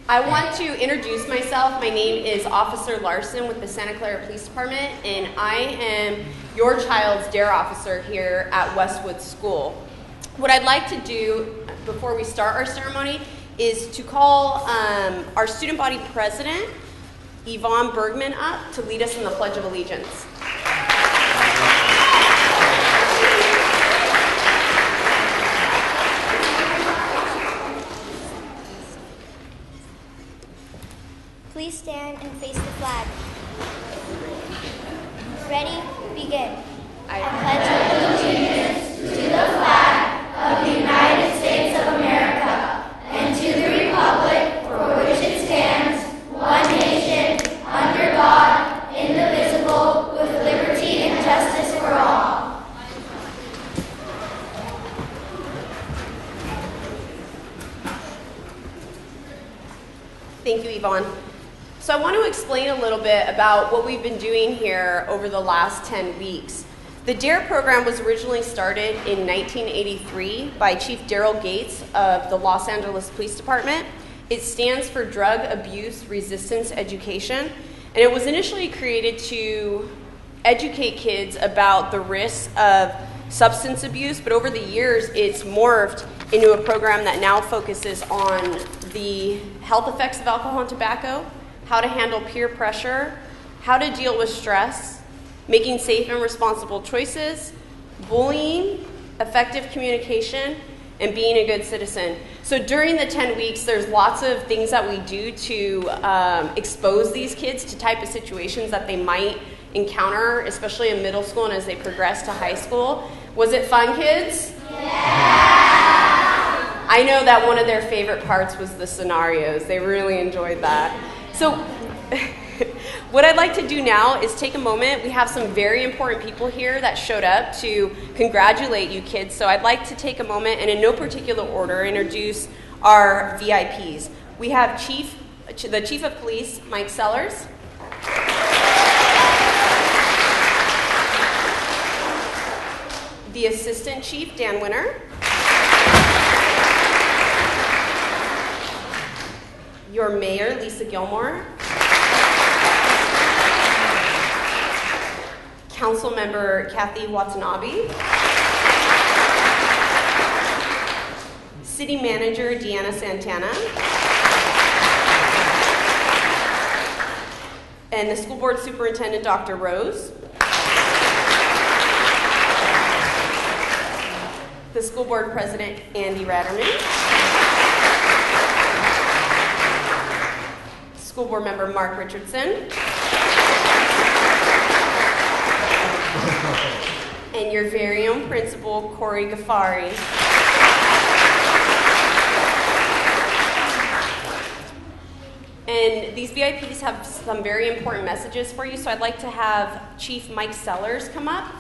I want to introduce myself. My name is Officer Larson with the Santa Clara Police Department, and I am your child's DARE officer here at Westwood School. What I'd like to do before we start our ceremony is to call our student body president, Yvonne Bergman, up to lead us in the Pledge of Allegiance. Please stand and face the flag. Ready? Begin. I pledge allegiance to the flag of the United States of America and to the republic for which it stands, one nation, under God, indivisible, with liberty and justice for all. Thank you, Yvonne. So I want to explain a little bit about what we've been doing here over the last 10 weeks. The DARE program was originally started in 1983 by Chief Daryl Gates of the Los Angeles Police Department. It stands for Drug Abuse Resistance Education, and it was initially created to educate kids about the risks of substance abuse, but over the years it's morphed into a program that now focuses on the health effects of alcohol and tobacco, how to handle peer pressure, how to deal with stress, making safe and responsible choices, bullying, effective communication, and being a good citizen. So during the 10 weeks, there's lots of things that we do to expose these kids to type of situations that they might encounter, especially in middle school and as they progress to high school. Was it fun, kids? Yeah! I know that one of their favorite parts was the scenarios. They really enjoyed that. So what I'd like to do now is take a moment. We have some very important people here that showed up to congratulate you kids. So I'd like to take a moment and in no particular order introduce our VIPs. We have the Chief of Police, Mike Sellers. The Assistant Chief, Dan Winter. Your Mayor, Lisa Gilmore. Council Member Kathy Watanabe. City Manager Deanna Santana. And the School Board Superintendent Dr. Rose. The School Board President Andy Ratterman. School Board Member Mark Richardson. And your very own principal, Corey Gaffari. And these VIPs have some very important messages for you, so I'd like to have Chief Mike Sellers come up.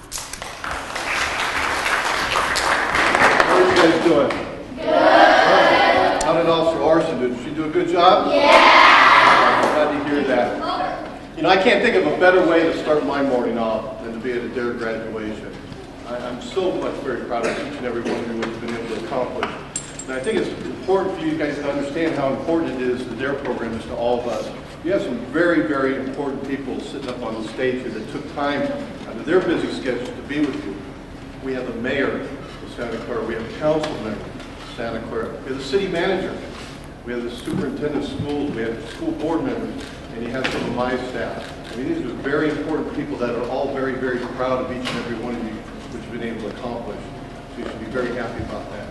How are you guys doing? Good. How did Officer Larson do? Did she do a good job? Yeah! I'm glad to hear that. You know, I can't think of a better way to start my morning off than to be at a DARE graduation. I'm so much very proud of each and every one of you what you've been able to accomplish. And I think it's important for you guys to understand how important it is, the DARE program is to all of us. You have some very, very important people sitting up on the stage here that took time out of their busy schedules to be with you. We have the mayor of Santa Clara, we have a council member of Santa Clara, we have the city manager, we have the superintendent of schools, we have the school board members, and you have some of my staff. I mean, these are very important people that are all very, very proud of each and every one of you, which you've been able to accomplish. So you should be very happy about that.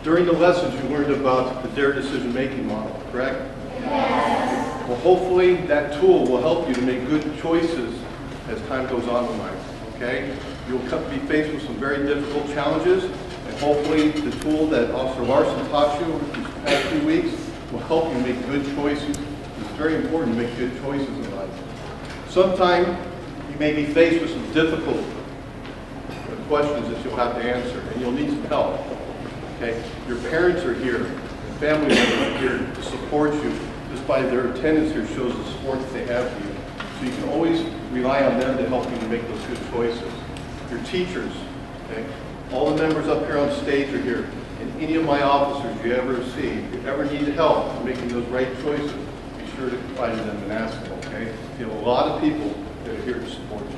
During the lessons, you learned about the DARE decision-making model, correct? Yes. Well, hopefully that tool will help you to make good choices as time goes on in life, okay? You'll be faced with some very difficult challenges, and hopefully the tool that Officer Larson taught you over these past 2 weeks will help you make good choices. It's very important to make good choices in life. Sometime you may be faced with some difficult questions that you'll have to answer, and you'll need some help. Okay? Your parents are here, and family members are here to support you. Just by their attendance here shows the support that they have for you. So you can always rely on them to help you to make those good choices. Your teachers, okay? All the members up here on stage are here. And any of my officers you ever see, if you ever need help in making those right choices, be sure to confide in them and ask them, okay? You have a lot of people that are here to support you.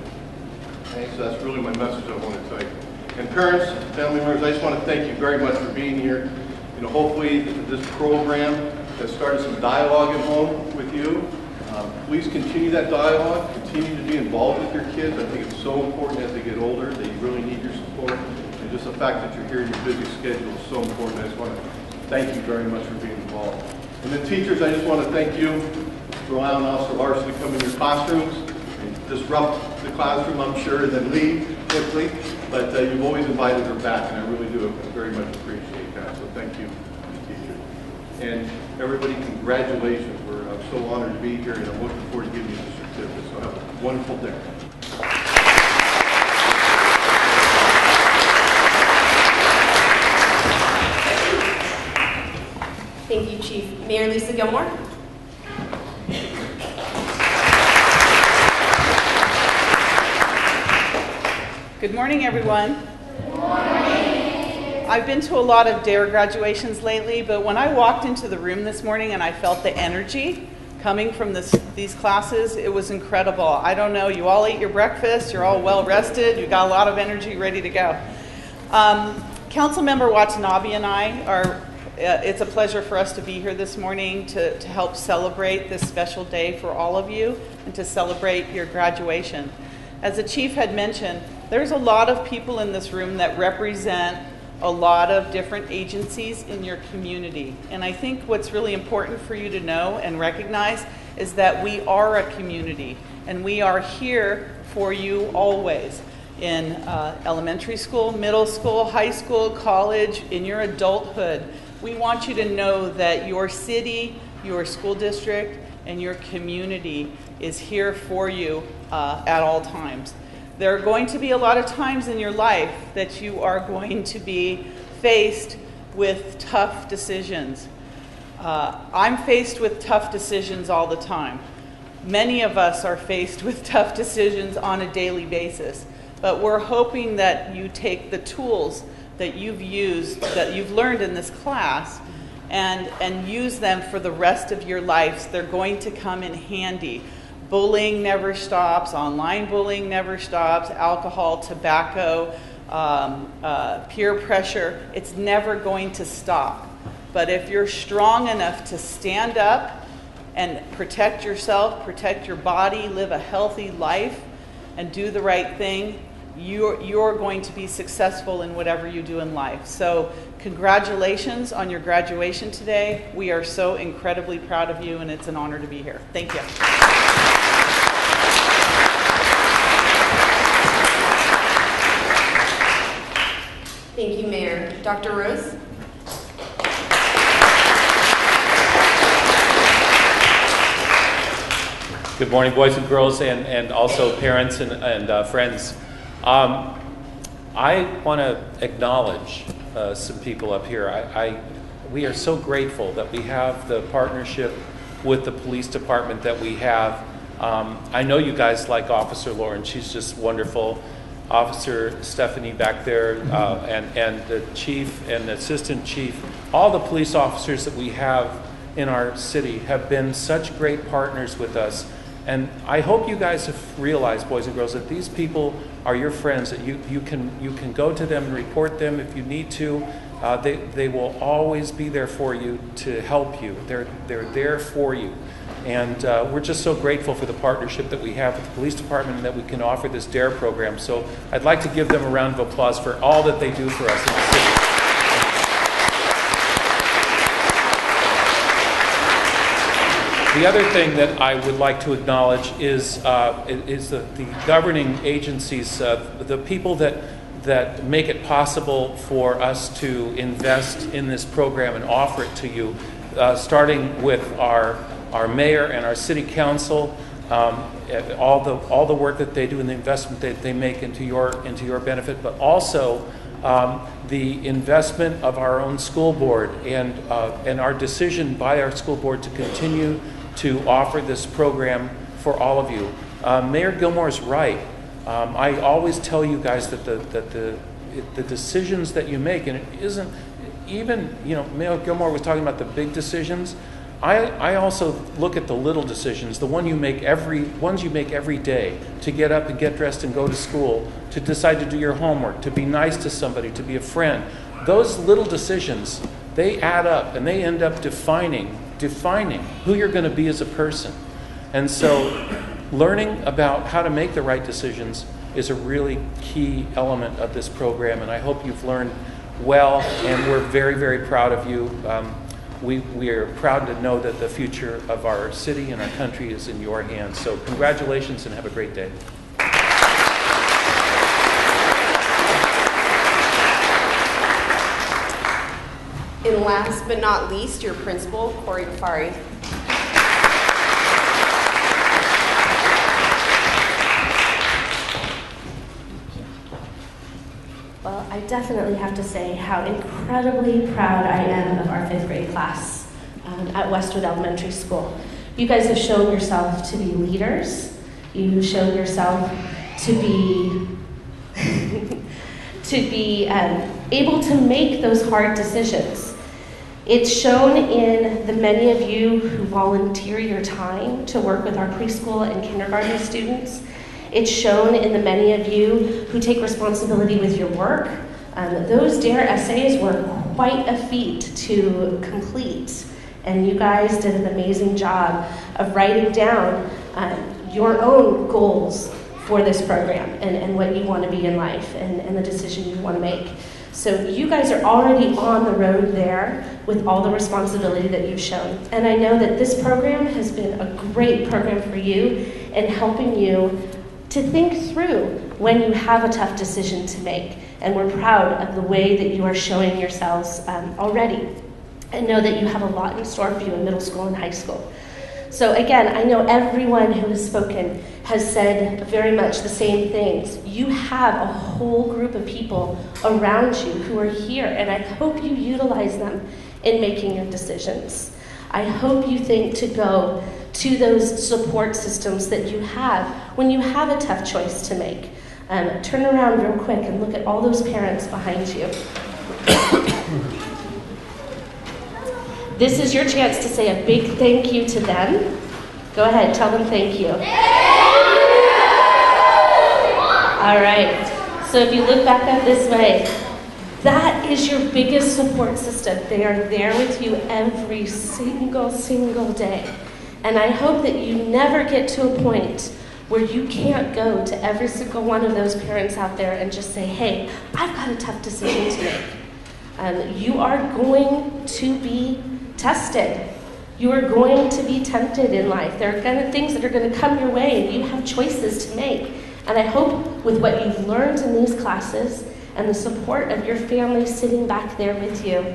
Okay, so that's really my message I want to tell you. And parents, family members, I just want to thank you very much for being here. You know, hopefully this program has started some dialogue at home with you. Please continue that dialogue. Continue to be involved with your kids. I think it's so important as they get older that you really need your support. And just the fact that you're here in your busy schedule is so important. I just want to thank you very much for being involved. And then teachers, I just want to thank you for allowing Officer Larson to come in your classrooms and disrupt the classroom, I'm sure, and then leave quickly. But you've always invited her back, and I really do very much appreciate that. So thank you, teachers. And everybody, congratulations. I'm so honored to be here, and I'm looking forward to giving you the certificate. So have a wonderful day. Thank you, Chief. Mayor Lisa Gilmore. Good morning, everyone. Good morning. I've been to a lot of DARE graduations lately, but when I walked into the room this morning and I felt the energy coming from these classes, it was incredible. I don't know, you all ate your breakfast, you're all well rested, you got a lot of energy ready to go. Councilmember Watanabe and I are, it's a pleasure for us to be here this morning to help celebrate this special day for all of you and to celebrate your graduation. As the chief had mentioned, there's a lot of people in this room that represent a lot of different agencies in your community. And I think what's really important for you to know and recognize is that we are a community and we are here for you always. In elementary school, middle school, high school, college, in your adulthood. We want you to know that your city, your school district, and your community is here for you at all times. There are going to be a lot of times in your life that you are going to be faced with tough decisions. I'm faced with tough decisions all the time. Many of us are faced with tough decisions on a daily basis, but we're hoping that you take the tools that you've used, that you've learned in this class, and use them for the rest of your lives. They're going to come in handy. Bullying never stops, online bullying never stops, alcohol, tobacco, peer pressure, it's never going to stop. But if you're strong enough to stand up and protect yourself, protect your body, live a healthy life, and do the right thing, you're going to be successful in whatever you do in life. So congratulations on your graduation today. We are so incredibly proud of you, and it's an honor to be here. Thank you. Thank you, Mayor. Dr. Rose? Good morning, boys and girls, and also parents and friends. I want to acknowledge some people up here. We are so grateful that we have the partnership with the police department that we have. I know you guys like Officer Lauren. She's just wonderful. Officer Stephanie back there, and the chief and the assistant chief, all the police officers that we have in our city have been such great partners with us. And I hope you guys have realized, boys and girls, that these people are your friends, that you can go to them and report them if you need to. They will always be there for you to help you. They're there for you. And we're just so grateful for the partnership that we have with the police department and that we can offer this DARE program. So I'd like to give them a round of applause for all that they do for us in the city. The other thing that I would like to acknowledge is the governing agencies, the people that make it possible for us to invest in this program and offer it to you, starting with our mayor and our city council, all the work that they do and the investment that they make into your benefit, but also the investment of our own school board and our decision by our school board to continue to offer this program for all of you. Mayor Gilmore is right. I always tell you guys that the the decisions that you make, and it isn't even, Mayor Gilmore was talking about the big decisions. I also look at the little decisions, the ones you make every day, to get up and get dressed and go to school, to decide to do your homework, to be nice to somebody, to be a friend. Those little decisions, they add up and they end up defining who you're going to be as a person. And so learning about how to make the right decisions is a really key element of this program, and I hope you've learned well, and we're very, very proud of you. We are proud to know that the future of our city and our country is in your hands. So congratulations and have a great day. And last but not least, your principal, Corey Gafari. Well, I definitely have to say how incredibly proud I am of our 5th grade class at Westwood Elementary School. You guys have shown yourself to be leaders. You've shown yourself to be able to make those hard decisions. It's shown in the many of you who volunteer your time to work with our preschool and kindergarten students. It's shown in the many of you who take responsibility with your work. Those DARE essays were quite a feat to complete, and you guys did an amazing job of writing down your own goals for this program and what you want to be in life and the decision you want to make. So you guys are already on the road there with all the responsibility that you've shown. And I know that this program has been a great program for you in helping you to think through when you have a tough decision to make. And we're proud of the way that you are showing yourselves already, and know that you have a lot in store for you in middle school and high school. So again, I know everyone who has spoken has said very much the same things. You have a whole group of people around you who are here, and I hope you utilize them in making your decisions. I hope you think to go to those support systems that you have when you have a tough choice to make. Turn around real quick and look at all those parents behind you. This is your chance to say a big thank you to them. Go ahead, tell them thank you. All right, so if you look back up this way, that is your biggest support system. They are there with you every single day. And I hope that you never get to a point where you can't go to every single one of those parents out there and just say, hey, I've got a tough decision to make. You are going to be tested. You are going to be tempted in life. There are things that are going to come your way, and you have choices to make. And I hope with what you've learned in these classes and the support of your family sitting back there with you,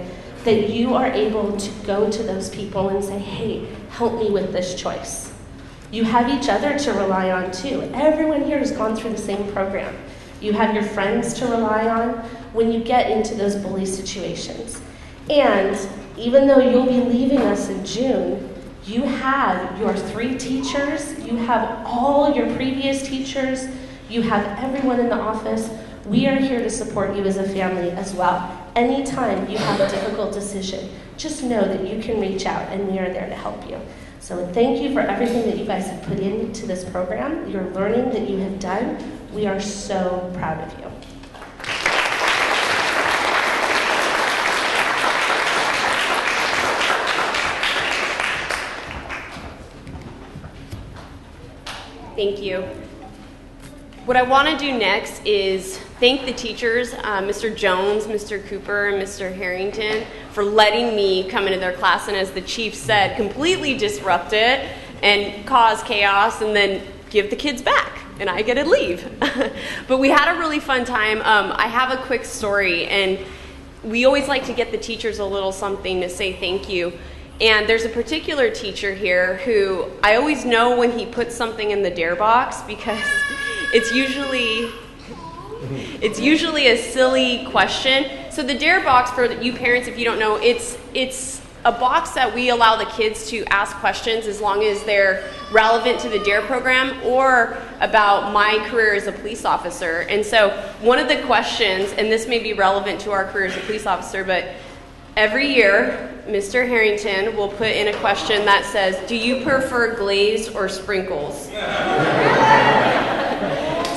that you are able to go to those people and say, hey, help me with this choice. You have each other to rely on too. Everyone here has gone through the same program. You have your friends to rely on when you get into those bully situations. And even though you'll be leaving us in June, you have your 3 teachers, you have all your previous teachers, you have everyone in the office. We are here to support you as a family as well. Anytime you have a difficult decision, just know that you can reach out and we are there to help you. So thank you for everything that you guys have put into this program, your learning that you have done. We are so proud of you. Thank you. What I want to do next is thank the teachers, Mr. Jones, Mr. Cooper, and Mr. Harrington, for letting me come into their class and, as the chief said, completely disrupt it and cause chaos and then give the kids back, and I get to leave. But we had a really fun time. I have a quick story, and we always like to get the teachers a little something to say thank you. And there's a particular teacher here who I always know when he puts something in the dare box, because it's usually a silly question. So the dare box, for you parents, if you don't know, it's a box that we allow the kids to ask questions as long as they're relevant to the DARE program or about my career as a police officer. And so one of the questions, and this may be relevant to our career as a police officer, but every year, Mr. Harrington will put in a question that says, do you prefer glazed or sprinkles?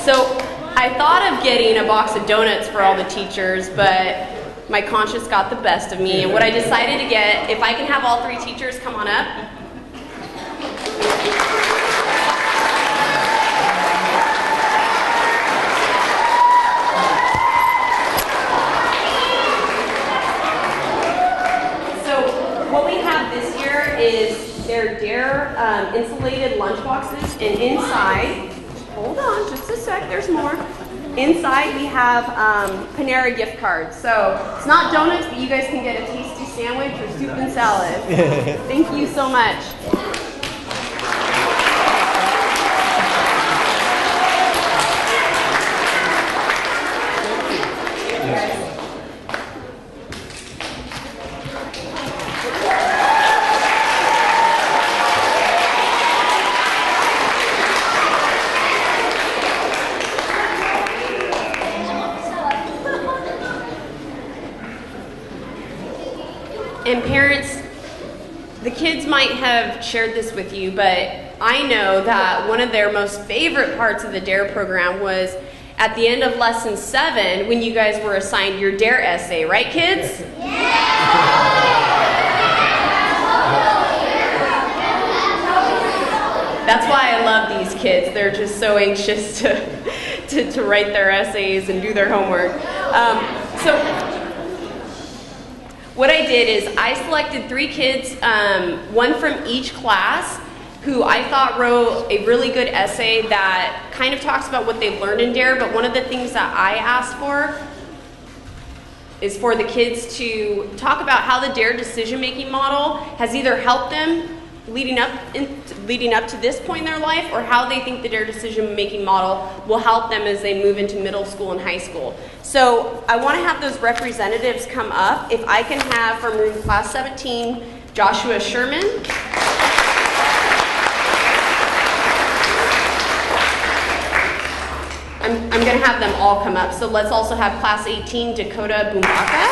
So I thought of getting a box of donuts for all the teachers, but my conscience got the best of me. And what I decided to get, if I can have all 3 teachers come on up. What we have this year is their DARE insulated lunch boxes, and inside, hold on just a sec, there's more. Inside we have Panera gift cards. So it's not donuts, but you guys can get a tasty sandwich or soup and salad. Thank you so much. And parents, the kids might have shared this with you, but I know that one of their most favorite parts of the DARE program was at the end of lesson 7 when you guys were assigned your DARE essay, right kids? That's why I love these kids. They're just so anxious to write their essays and do their homework. So what I did is I selected 3 kids, one from each class, who I thought wrote a really good essay that kind of talks about what they've learned in DARE, but one of the things that I asked for is for the kids to talk about how the DARE decision-making model has either helped them leading up to this point in their life, or how they think the DARE decision-making model will help them as they move into middle school and high school. So I want to have those representatives come up. If I can have from room class 17, Joshua Sherman. I'm going to have them all come up. So let's also have class 18, Dakota Bumbaka.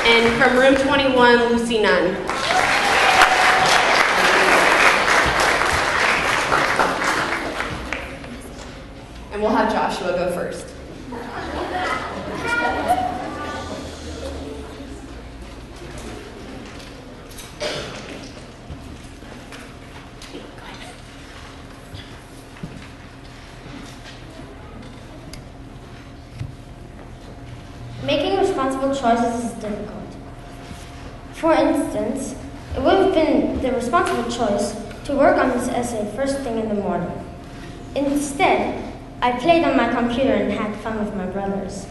And from room 21, Lucy Nunn. And we'll have Joshua go first. Making responsible choices is difficult. For instance, it would have been the responsible choice to work on this essay first thing in the morning. Instead, I played on my computer and had fun with my brothers.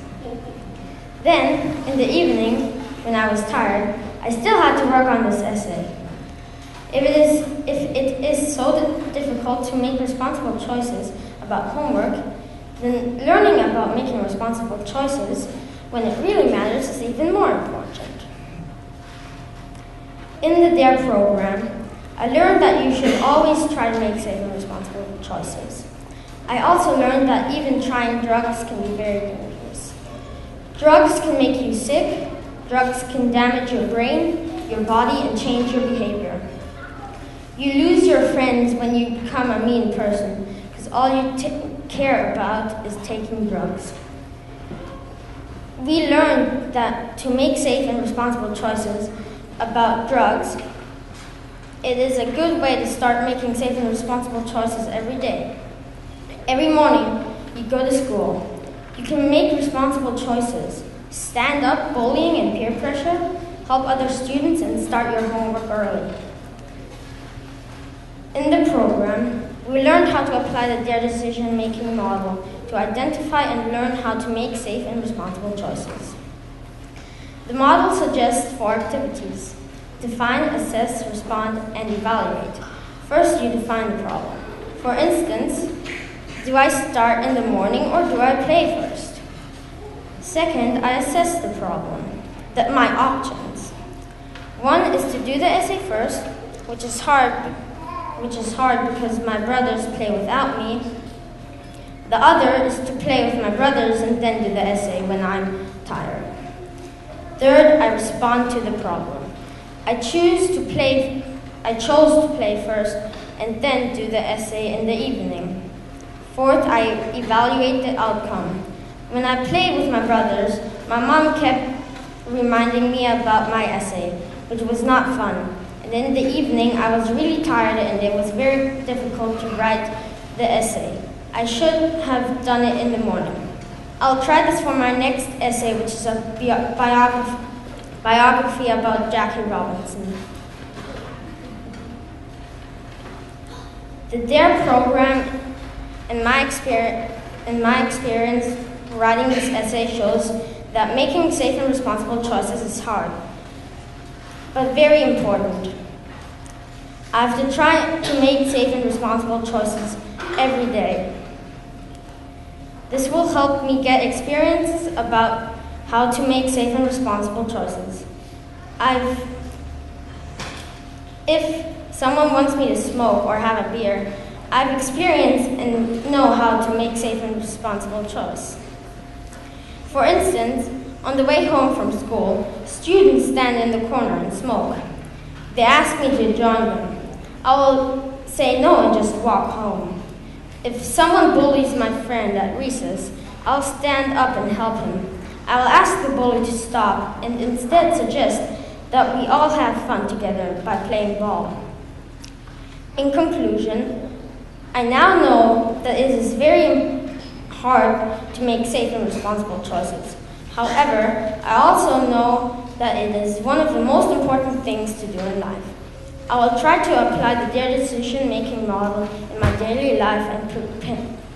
Then, in the evening, when I was tired, I still had to work on this essay. If it is so difficult to make responsible choices about homework, then learning about making responsible choices when it really matters is even more important. In the DARE program, I learned that you should always try to make safe and responsible choices. I also learned that even trying drugs can be very dangerous. Drugs can make you sick, drugs can damage your brain, your body, and change your behavior. You lose your friends when you become a mean person, because all you care about is taking drugs. We learned that to make safe and responsible choices about drugs, it is a good way to start making safe and responsible choices every day. Every morning, you go to school. You can make responsible choices, stand up bullying and peer pressure, help other students, and start your homework early. In the program, we learned how to apply the DARE decision-making model to identify and learn how to make safe and responsible choices. The model suggests 4 activities: define, assess, respond, and evaluate. First, you define the problem. For instance, do I start in the morning or do I play first? Second, I assess the problem, my options. One is to do the essay first, which is hard because my brothers play without me. The other is to play with my brothers and then do the essay when I'm tired. Third, I respond to the problem. I chose to play first and then do the essay in the evening. Fourth, I evaluate the outcome. When I played with my brothers, my mom kept reminding me about my essay, which was not fun. And in the evening, I was really tired and it was very difficult to write the essay. I should have done it in the morning. I'll try this for my next essay, which is a biography about Jackie Robinson. The DARE program, in my experience, writing this essay shows that making safe and responsible choices is hard, but very important. I have to try to make safe and responsible choices every day. This will help me get experiences about how to make safe and responsible choices. If someone wants me to smoke or have a beer, I've experienced and know how to make safe and responsible choice. For instance, on the way home from school, students stand in the corner and smoke. They ask me to join them. I will say no and just walk home. If someone bullies my friend at recess, I'll stand up and help him. I will ask the bully to stop and instead suggest that we all have fun together by playing ball. In conclusion, I now know that it is very hard to make safe and responsible choices. However, I also know that it is one of the most important things to do in life. I will try to apply the DARE decision-making model in my daily life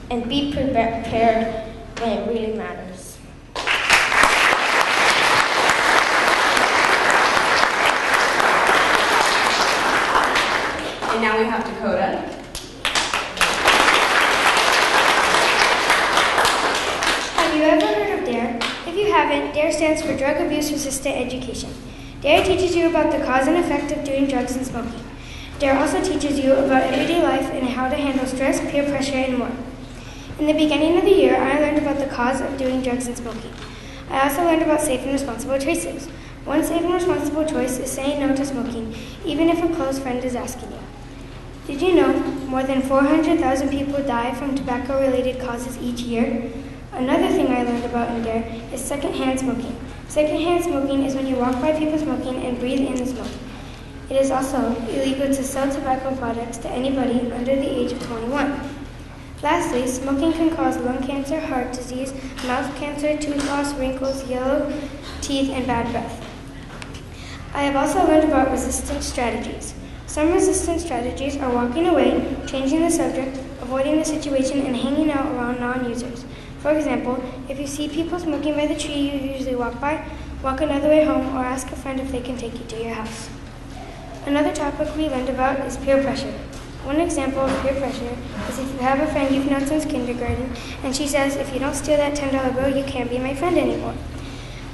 and be prepared when it really matters. And now we have Dakota. Have you ever heard of DARE? If you haven't, DARE stands for Drug Abuse Resistant Education. DARE teaches you about the cause and effect of doing drugs and smoking. DARE also teaches you about everyday life and how to handle stress, peer pressure, and more. In the beginning of the year, I learned about the cause of doing drugs and smoking. I also learned about safe and responsible choices. One safe and responsible choice is saying no to smoking, even if a close friend is asking you. Did you know more than 400,000 people die from tobacco-related causes each year? Another thing I learned about in DARE is secondhand smoking. Secondhand smoking is when you walk by people smoking and breathe in the smoke. It is also illegal to sell tobacco products to anybody under the age of 21. Lastly, smoking can cause lung cancer, heart disease, mouth cancer, tooth loss, wrinkles, yellow teeth, and bad breath. I have also learned about resistance strategies. Some resistance strategies are walking away, changing the subject, avoiding the situation, and hanging out around non-users. For example, if you see people smoking by the tree you usually walk by, walk another way home or ask a friend if they can take you to your house. Another topic we learned about is peer pressure. One example of peer pressure is if you have a friend you've known since kindergarten and she says, if you don't steal that $10 bill, you can't be my friend anymore.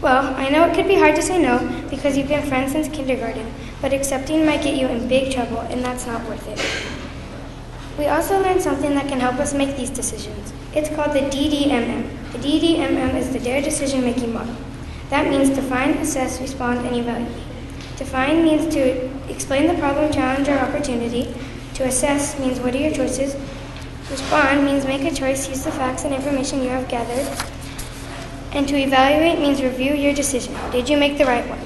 Well, I know it could be hard to say no because you've been friends since kindergarten, but accepting might get you in big trouble and that's not worth it. We also learned something that can help us make these decisions. It's called the DDMM. The DDMM is the DARE decision-making model. That means define, assess, respond, and evaluate. Define means to explain the problem, challenge, or opportunity. To assess means what are your choices. Respond means make a choice, use the facts and information you have gathered. And to evaluate means review your decision. Did you make the right one?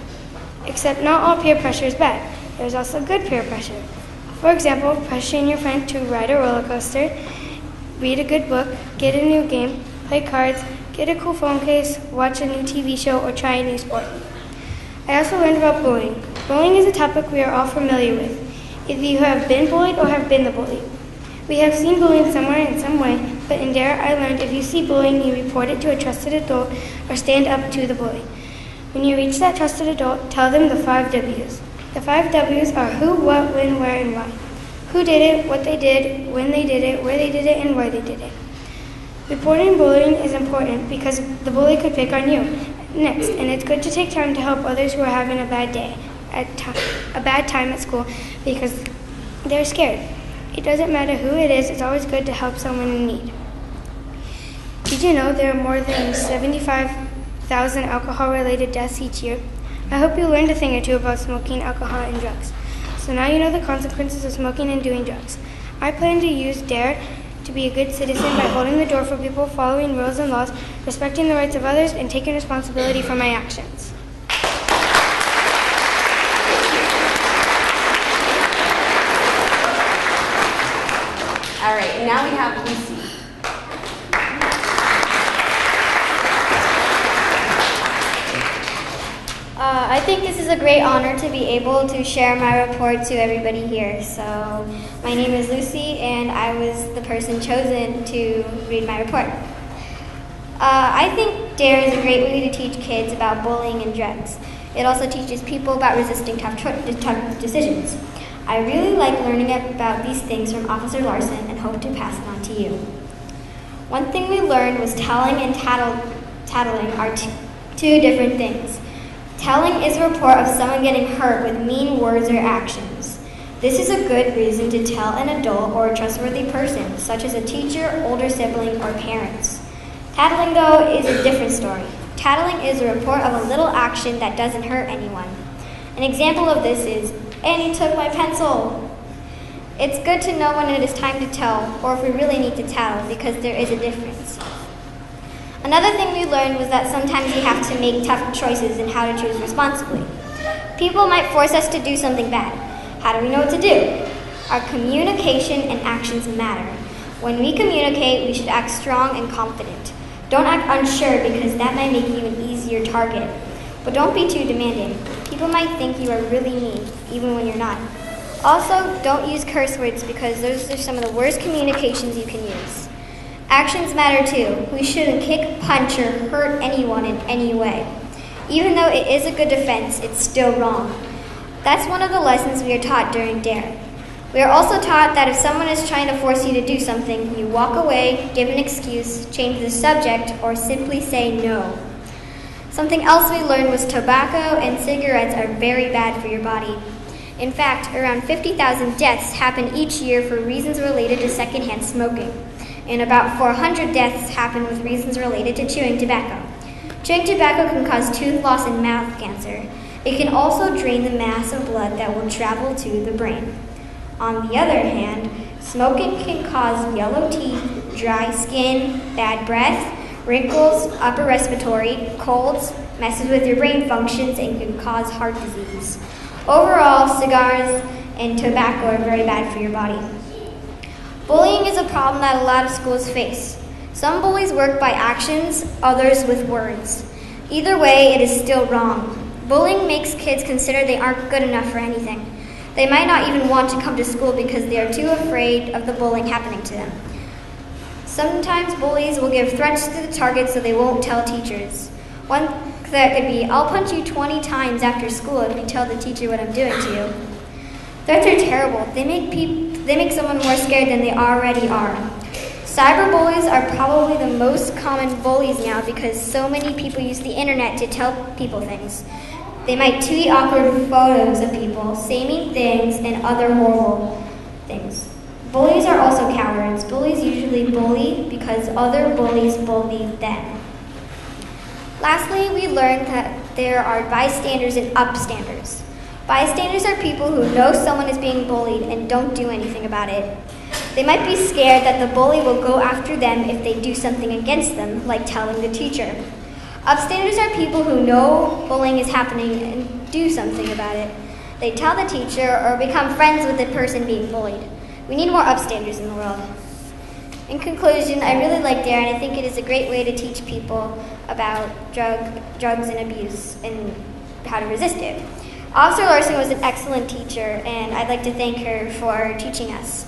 Except not all peer pressure is bad. There's also good peer pressure. For example, pressuring your friend to ride a roller coaster, read a good book, get a new game, play cards, get a cool phone case, watch a new TV show, or try a new sport. I also learned about bullying. Bullying is a topic we are all familiar with. Either you have been bullied or have been the bully. We have seen bullying somewhere in some way, but in DARE I learned if you see bullying, you report it to a trusted adult or stand up to the bully. When you reach that trusted adult, tell them the 5 W's. The 5 W's are who, what, when, where, and why. Who did it, what they did, when they did it, where they did it, and why they did it. Reporting bullying is important because the bully could pick on you next, and it's good to take time to help others who are having a bad day, a bad time at school because they're scared. It doesn't matter who it is, it's always good to help someone in need. Did you know there are more than 75,000 alcohol-related deaths each year? I hope you learned a thing or two about smoking, alcohol, and drugs. So now you know the consequences of smoking and doing drugs. I plan to use DARE to be a good citizen by holding the door for people, following rules and laws, respecting the rights of others, and taking responsibility for my actions. All right, and now we have Lucy. I think this is a great honor to be able to share my report to everybody here. So, my name is Lucy, and I was the person chosen to read my report. I think DARE is a great way to teach kids about bullying and drugs. It also teaches people about resisting tough decisions. I really like learning about these things from Officer Larson and hope to pass it on to you. One thing we learned was telling and tattling are two different things. Telling is a report of someone getting hurt with mean words or actions. This is a good reason to tell an adult or a trustworthy person, such as a teacher, older sibling, or parents. Tattling, though, is a different story. Tattling is a report of a little action that doesn't hurt anyone. An example of this is, Annie took my pencil. It's good to know when it is time to tell, or if we really need to tattle, because there is a difference. Another thing we learned was that sometimes we have to make tough choices in how to choose responsibly. People might force us to do something bad. How do we know what to do? Our communication and actions matter. When we communicate, we should act strong and confident. Don't act unsure because that might make you an easier target. But don't be too demanding. People might think you are really mean, even when you're not. Also, don't use curse words because those are some of the worst communications you can use. Actions matter too. We shouldn't kick, punch, or hurt anyone in any way. Even though it is a good defense, it's still wrong. That's one of the lessons we are taught during DARE. We are also taught that if someone is trying to force you to do something, you walk away, give an excuse, change the subject, or simply say no. Something else we learned was tobacco and cigarettes are very bad for your body. In fact, around 50,000 deaths happen each year for reasons related to secondhand smoking. And about 400 deaths happen with reasons related to chewing tobacco. Chewing tobacco can cause tooth loss and mouth cancer. It can also drain the mass of blood that will travel to the brain. On the other hand, smoking can cause yellow teeth, dry skin, bad breath, wrinkles, upper respiratory, colds, messes with your brain functions, and can cause heart disease. Overall, cigars and tobacco are very bad for your body. Bullying is a problem that a lot of schools face. Some bullies work by actions, others with words. Either way, it is still wrong. Bullying makes kids consider they aren't good enough for anything. They might not even want to come to school because they are too afraid of the bullying happening to them. Sometimes bullies will give threats to the target so they won't tell teachers. One threat could be, I'll punch you 20 times after school if you tell the teacher what I'm doing to you. Threats are terrible. They make someone more scared than they already are. Cyberbullies are probably the most common bullies now because so many people use the internet to tell people things. They might tweet awkward photos of people, say mean things, and other horrible things. Bullies are also cowards. Bullies usually bully because other bullies bully them. Lastly, we learned that there are bystanders and upstanders. Bystanders are people who know someone is being bullied and don't do anything about it. They might be scared that the bully will go after them if they do something against them, like telling the teacher. Upstanders are people who know bullying is happening and do something about it. They tell the teacher or become friends with the person being bullied. We need more upstanders in the world. In conclusion, I really like DARE and I think it is a great way to teach people about drugs and abuse and how to resist it. Officer Larson was an excellent teacher, and I'd like to thank her for teaching us.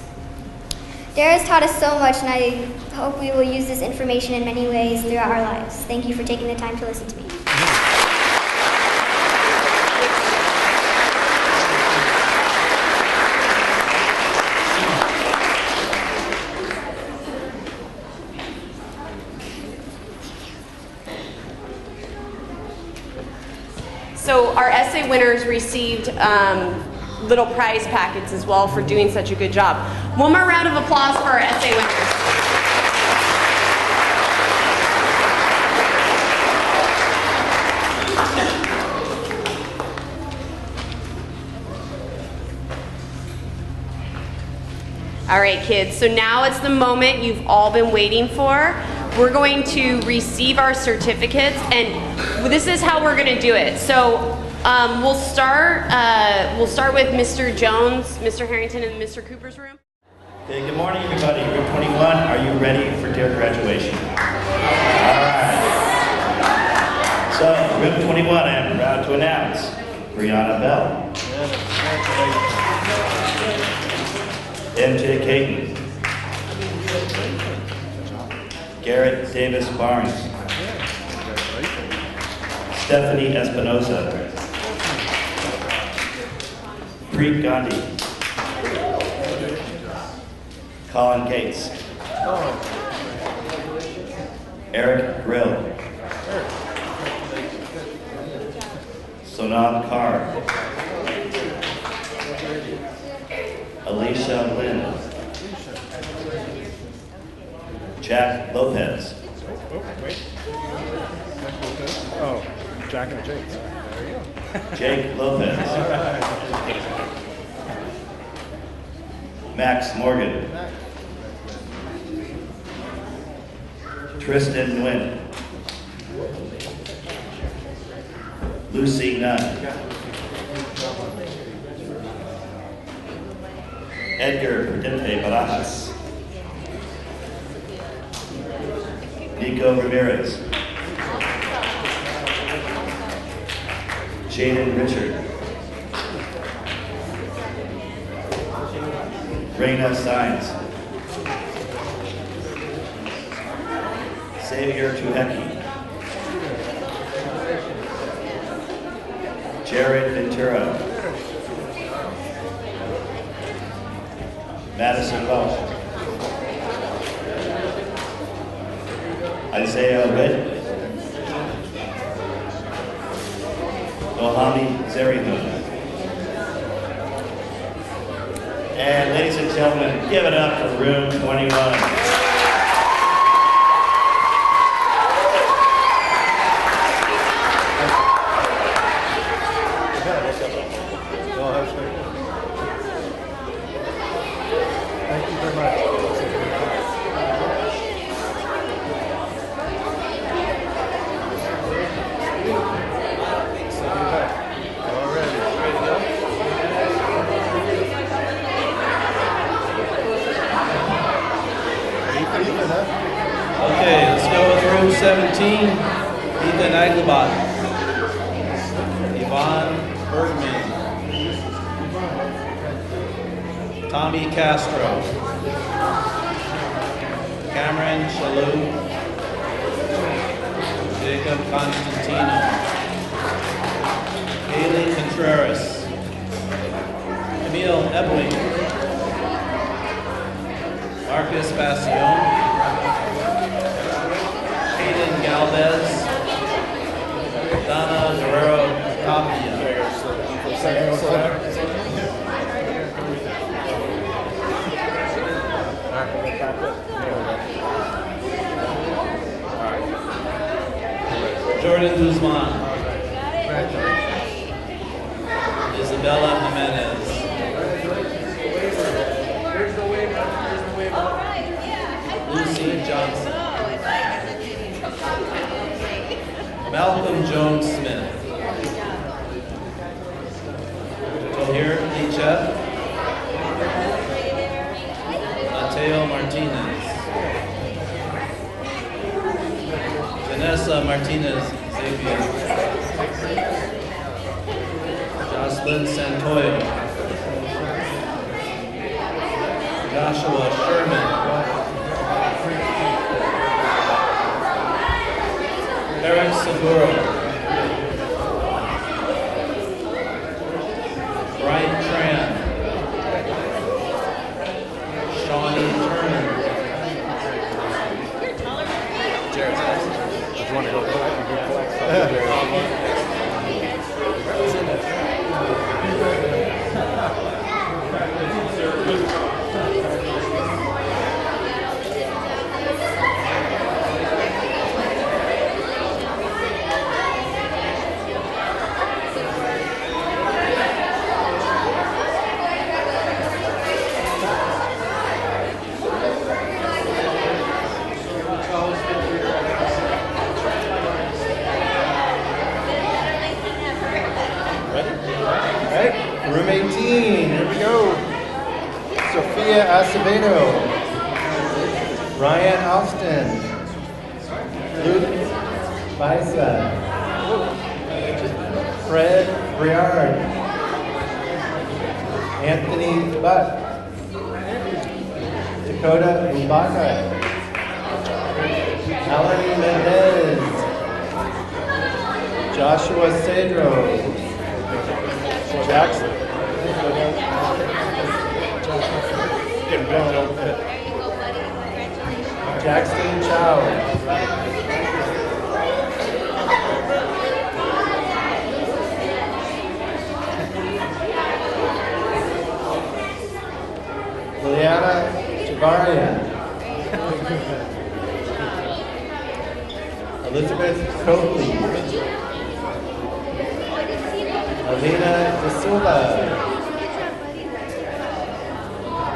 DARE has taught us so much, and I hope we will use this information in many ways throughout our lives. Thank you for taking the time to listen to me. So our essay winners received little prize packets as well for doing such a good job. One more round of applause for our essay winners. All right, kids, so now it's the moment you've all been waiting for. We're going to receive our certificates, and this is how we're gonna do it. So we'll start with Mr. Jones, Mr. Harrington, and Mr. Cooper's room. Okay, good morning, everybody. Group 21, are you ready for their graduation? All right. So, Group 21, I am proud to announce Brianna Bell. MJ Caton. Garrett Davis Barnes. Stephanie Espinosa. Preet Gandhi. Colin Gates. Eric Grill. Sonam Kaur. Alicia Lynn. Jack Lopez. Oh, Jack and Jake. There you go. Jake Lopez. Max Morgan. Tristan Nguyen. Lucy Nunn. Edgar Perdente Barajas. Nico Ramirez. Jaden Richard. Reina Sines. Xavier Tuhecki. Jared Ventura. Madison Welsh. Isaiah Red. Mohammed Zerihun. And ladies and gentlemen, give it up for room 21. Thank you very much. Okay, let's go with room 17, Ethan Aglebot, Yvonne Bergman, Tommy Castro, Cameron Shalhoub, Jacob Constantino, Haley Contreras, Emil Ebling, Marcus Bassione, Hayden Galvez, Donna Guerrero Tapia. Jordan Guzman. Isabella Jimenez. Lucy Johnson. Malcolm Jones Smith. Tahir Lichep. Mateo Martinez. Vanessa Martinez Xavier. Jocelyn Santoyo. Joshua Sherman. Eric Seguro. Brian Tran. Shawnee Turner. Jared, do you want to go collect? Room 18, here we go. Sophia Acevedo, Ryan Austin, Luke Bisa, Fred Briard, Anthony Butt, Dakota Ubaka, Alan Mendez, Joshua Cedro, Jackson. Jackson Chow. Liliana Javaria. Elizabeth Copley. Alina De Silva.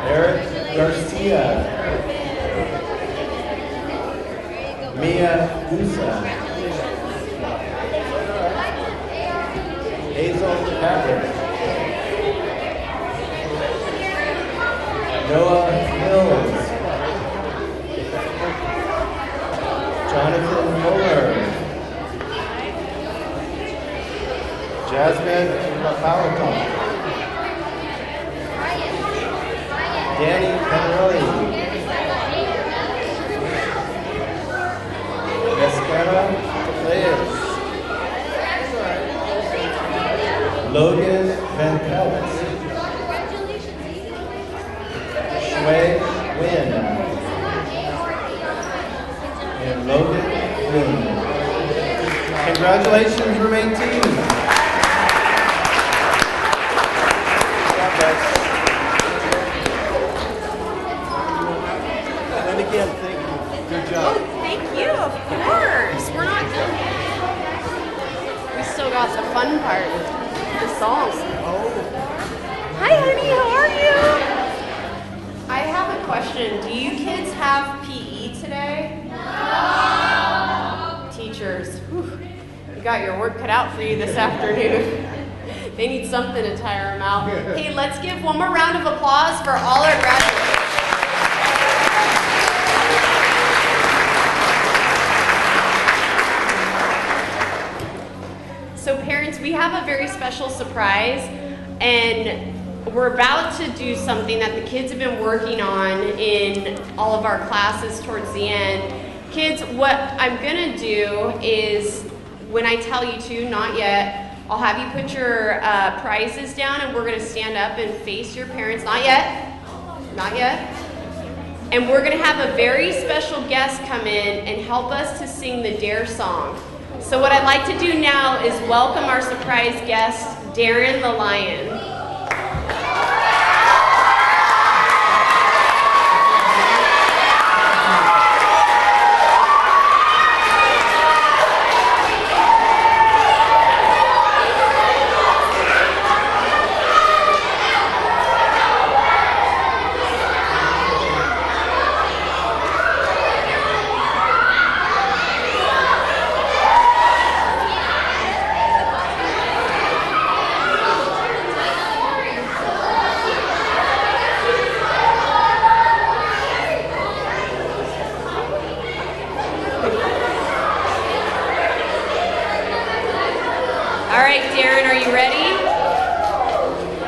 Eric Garcia. Mia Musa. Hazel Patrick. Noah Mills. Jonathan Muller. Jasmine Rapalaton. Danny Panarelli. Escara Players. Logan Van Pelt. Shui Win. And Logan Moon. Congratulations, Room 18. And again, thank you. Good job. Oh, thank you, of course. We're not done yet. We still got the fun part, the songs. Hi, honey, how are you? I have a question. Do you kids have PE today? No. Teachers, whew, you got your work cut out for you this afternoon. They need something to tire them out. Hey, let's give one more round of applause for all our graduates. So parents, we have a very special surprise, and we're about to do something that the kids have been working on in all of our classes towards the end. Kids, what I'm gonna do is, when I tell you to, not yet, I'll have you put your prizes down, and we're gonna stand up and face your parents. Not yet, not yet. And we're gonna have a very special guest come in and help us to sing the Dare song. So what I'd like to do now is welcome our surprise guest, Darren the Lion. All right, Darren, are you ready?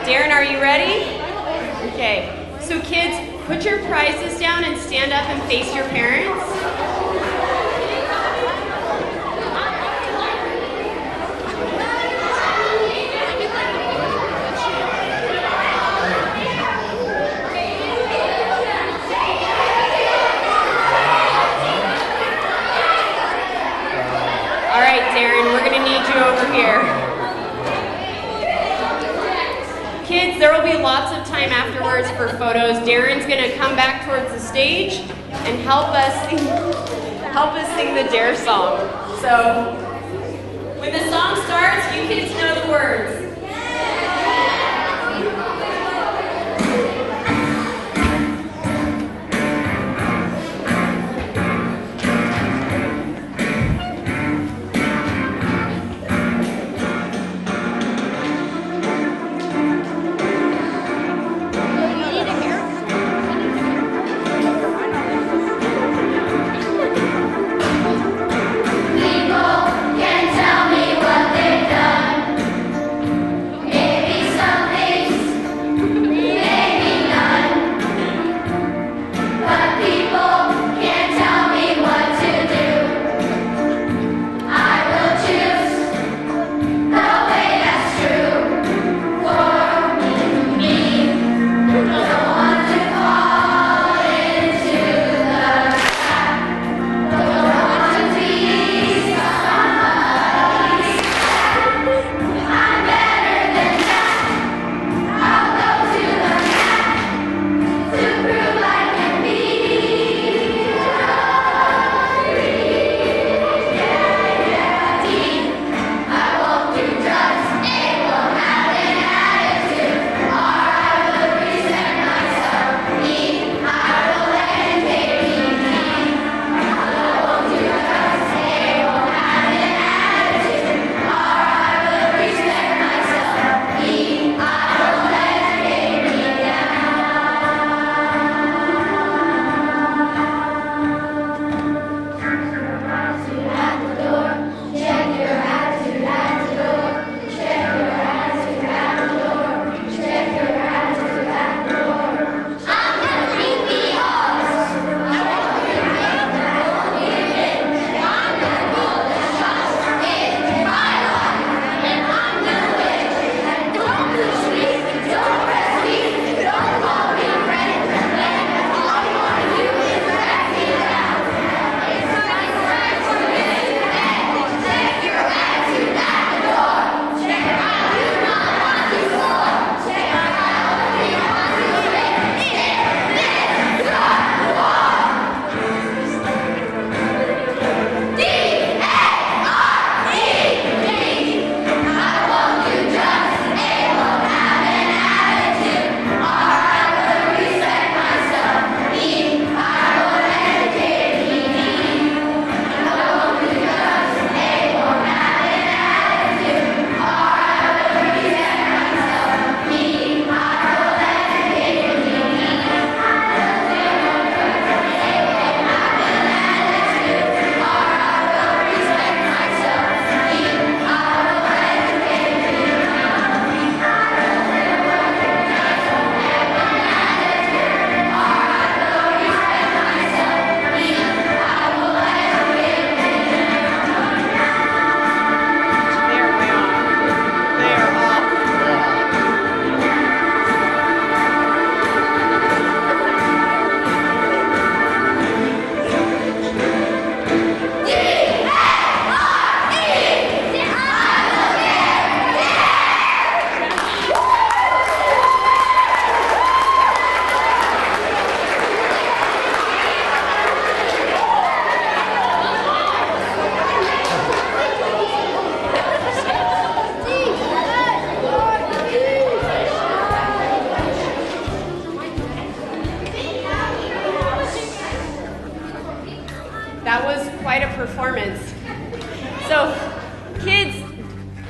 Darren, are you ready? Okay, so kids, put your prizes down and stand up and face your parents. All right, Darren, we're gonna need you over here. kids, there will be lots of time afterwards for photos. Darren's going to come back towards the stage and help us sing the Dare song. So when the song starts, you kids know the words. That was quite a performance. So, kids,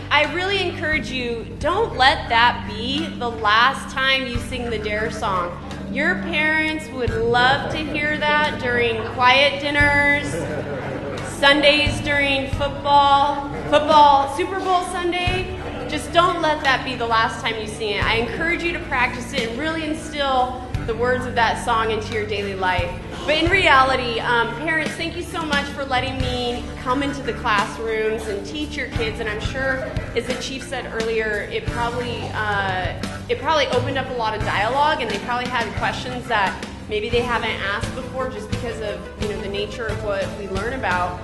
I really encourage you, don't let that be the last time you sing the Dare song. Your parents would love to hear that during quiet dinners, Sundays during football, Super Bowl Sunday. Just don't let that be the last time you sing it. I encourage you to practice it and really instill the words of that song into your daily life. But in reality, parents, thank you so much for letting me come into the classrooms and teach your kids. And I'm sure, as the chief said earlier, it probably opened up a lot of dialogue, and they probably had questions that maybe they haven't asked before just because of the nature of what we learn about.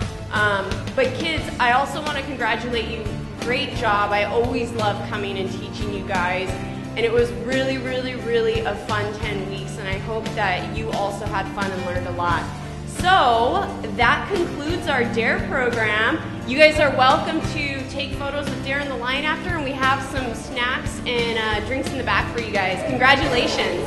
But kids, I also want to congratulate you. Great job. I always love coming and teaching you guys. And it was really, really, really a fun 10 weeks, and I hope that you also had fun and learned a lot. So that concludes our DARE program. You guys are welcome to take photos with DARE in the line after, and we have some snacks and drinks in the back for you guys. Congratulations.